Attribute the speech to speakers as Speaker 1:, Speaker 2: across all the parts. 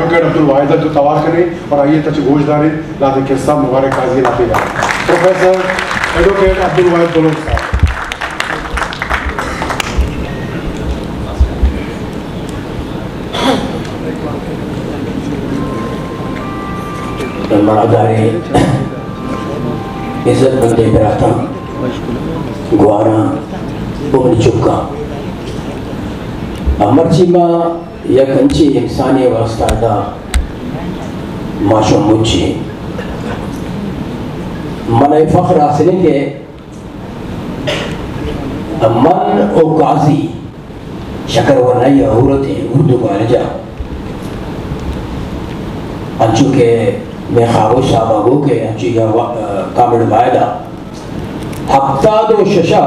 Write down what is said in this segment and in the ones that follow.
Speaker 1: Advocate Abdul Wahid تو تواف کریں اور آئیے تچ گوشت دارے لاتے قصہ مبارک قاضی لاتے جائیں. پروفیسر ایڈوکیٹ عبدالواحد بلوچ صاحب.
Speaker 2: مرادارے عزت بندے براتم گوارا بغل چکا مرچی ما یک انچی انسانی واسطہ دا ماشو مجھے من فخر حاصل ہے کہ من او قاضی شکر ورنائی عورت ہے اردو کا رجا انچو کہ میں خواہش صاحبہ ہو کہ انچو یا کامل وائدہ ہفتاد و ششا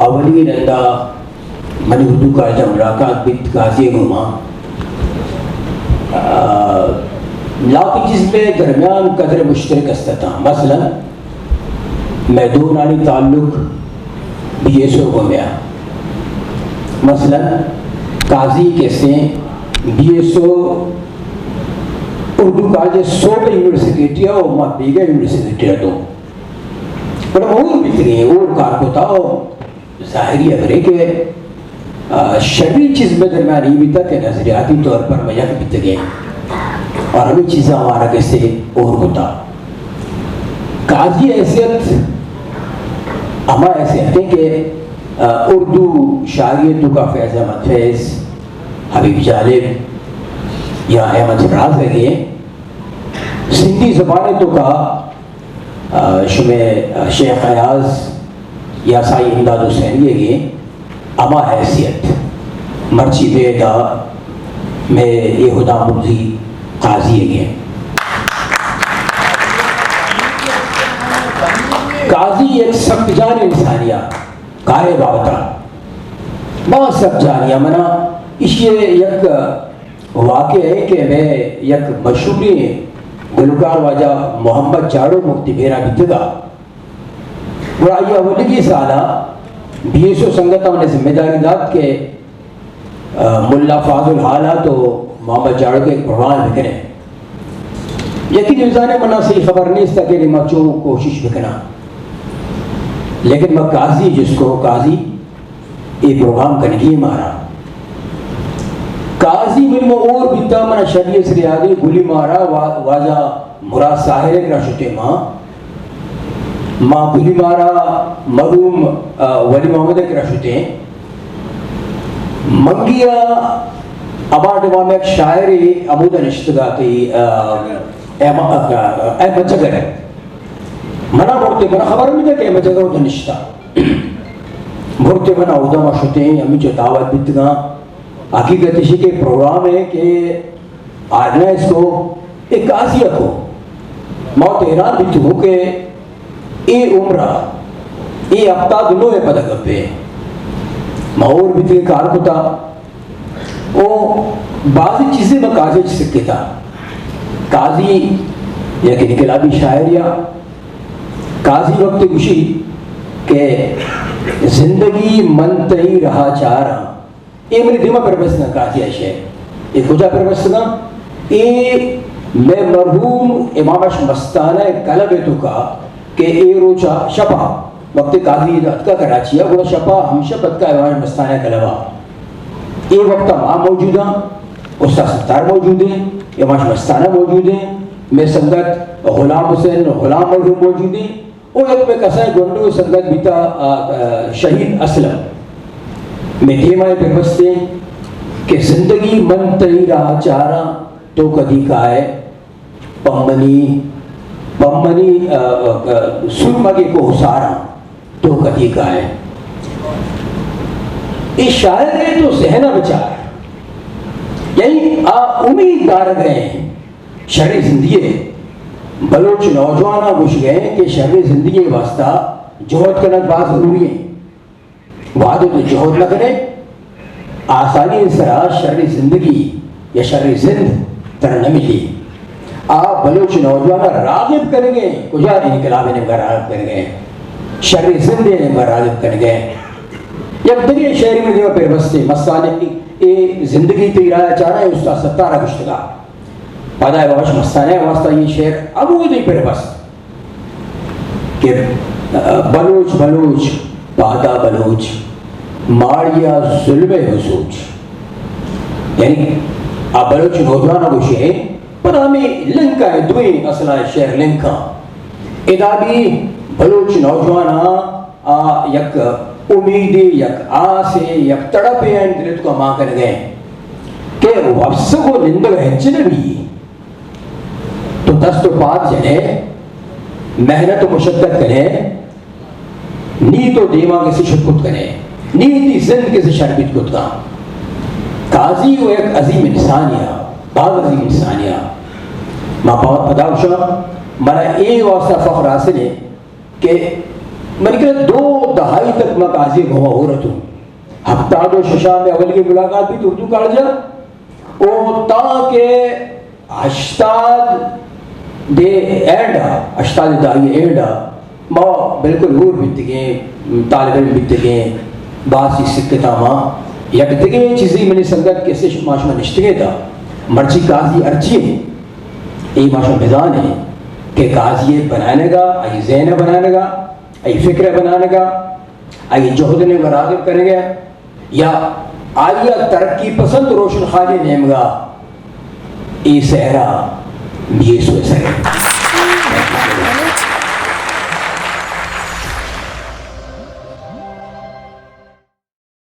Speaker 2: اولی رندہ من اردو کا رجا ملاقات بیت قاضی گھوما لاتی چیز میں درمیان قدر مشترک استتا. مثلا میں دو نانی تعلق بی ایس او گھومیا. مثلا قاضی کیسے B S O Urdu college super university ہے اور ماں بیگا یونیورسٹی ہے تو پر اور بہتری ہے اور کار کو تھا ظاہری اگر کہ شرعی چیز میں درمیان یہ بھی تھا کہ نظریاتی طور پر میں یک بیت گئے اور ہمیں چیزیں ہمارا کیسے اور ہوتا. قاضی حیثیت ہما حیثیت ہے کہ اردو شاعریتوں کا فیض احمد فیض حبیب جالب یا احمد فراز ہے گئے سندھی زبانیں تو کا شمع شیخ ایاز یا سائی امداد حسین یہ گئے اما حیثیت مرچی بیدا میں یہ خدا مرضی قاضی ہے گئے. قاضی ایک سخت جان انسانیہ کارے بابتا بہت سخت جانیہ منا اس یہ یک واقع ہے کہ میں یک مشہوری گلوکار واجہ محمد چاڑو مفتی بیرا بیتگا اور آئیہ اولگی سالہ بی ایس او سنگتہ انہیں ذمہ داری داد کہ ملا فاضل حالہ تو محمد چاڑو کے ایک پروان بکنے یقین نوزانے منا صحیح خبر نہیں اس تاکہ میں چو کوشش بکنا لیکن میں قاضی جس کو قاضی یہ پروگرام کرنے کی مارا قاضی بن اور بیتا منا شریع سریادی گلی مارا واجہ مراد ساحر ایک راشتے ماں گلی مارا مرحوم ولی محمد ایک راشتے منگیا اما ڈبا میں ایک شاعری عمودہ نشتگاتی احمد جگر ہے منا بڑھتے منا خبر نہیں تھا کہ احمد جگر ہوتا نشتا بڑھتے منا اودا مشتے ہیں ہمیں جو دعوت بیتگا حقیقت اسی کے پروگرام ہے کہ آدھنا اس کو ایک قاضی کو موت ایران بیتگو کہ اے عمرہ اے ہفتہ دنوں میں پتہ گپے مہور بیتگے کار کو تھا وہ بعضی چیزیں میں قاضی سکتے تھا. قاضی یا کہ انقلابی شاعریہ قاضی وقت گوشی کہ زندگی منتہی رہا چارا یہ میری دماغ پر بسنا قاضی ہے یہ کجا پر بسنا یہ میں مرحوم امامش مستانہ قلب تو کا کہ اے روچا شپا وقت قاضی اتکا کراچی ہے وہ شپا ہمشہ اتکا امامش مستانہ قلبہ یہ وقت ماں موجود ہیں استاد ستار موجود ہیں امام مستانہ موجود ہیں میں سنگت غلام حسین غلام مرحوم موجود ہیں اور ایک میں کسائے گنڈو سنگت بیتا شہید اسلم میں دیمائے پر بستے کہ زندگی منتہی رہا چارا تو کدی کائے پمنی سرمگے کو حسارا تو کدی کائے. اس شاعر نے تو ذہنہ بچار یعنی امید دار گئے شرع زندگی بلوچ نوجوانہ گوش گئے کہ شرع زندگی واسطہ جہد کرنا بات ضروری ہے وعدے تو جہد نہ کرے آسانی اس طرح شرع زندگی یا شرع زند تر نہ ملی. آپ بلوچ نوجوانہ راغب کریں گے کجا انقلاب نے راغب کریں گے شرع زند نے راغب کریں گے یک دنیا شہری میں دیو پر بستے مسالے زندگی تیرا چاہ رہا ہے استاد ستارہ گشتگا پادائے بابش مستانے واسطہ یہ شعر اب وہ نہیں پھر بس کہ بلوچ بلوچ پادا بلوچ ماریا ظلم حسوچ، یعنی آپ بلوچ نوجوانوں کو شعر پر ہمیں لنکا ہے دوئیں اصلہ شعر لنکا ادا بھی بلوچ نوجوانہ یک امیدی یک آسے یک تڑپے ہیں دلت کو ماں کر گئے کہ وفس کو نندگ ہنچنے بھی تو دست و پات جنے محنت و مشدت کرے نیت و دیما کسی شکت کرے نیتی زند کسی شربت کت کا قاضی وہ ایک عظیم انسانیہ بعض عظیم انسانیہ ماں پدا شاہ منا ایک واسطہ فخر حاصل ہے کہ میں کہ 2 دہائی تک میں قاضی گواہ ہو رہا ہوں ہفتہ دو ششا میں اول کی ملاقات بھی تو اردو کاٹ جا او تاکہ اشتاد دے اینڈا اشتاد دائی اینڈا ماں بالکل ہور بیت گئے طالب علم بیت گئے باسی سکتا ماں یک دگے چیزی منی سنگت کیسے معاشمہ نشتگے تھا مرچی قاضی ارچی ہے ای معاشمہ میدان ہے کہ قاضی بنانے گا ای ذہن بنانے گا ای فکر بنانے گا ای جہد نے راغب کرے گا یا آیا ترقی پسند روشن خالی نیم گا ای سہرا یہ سوئے سکے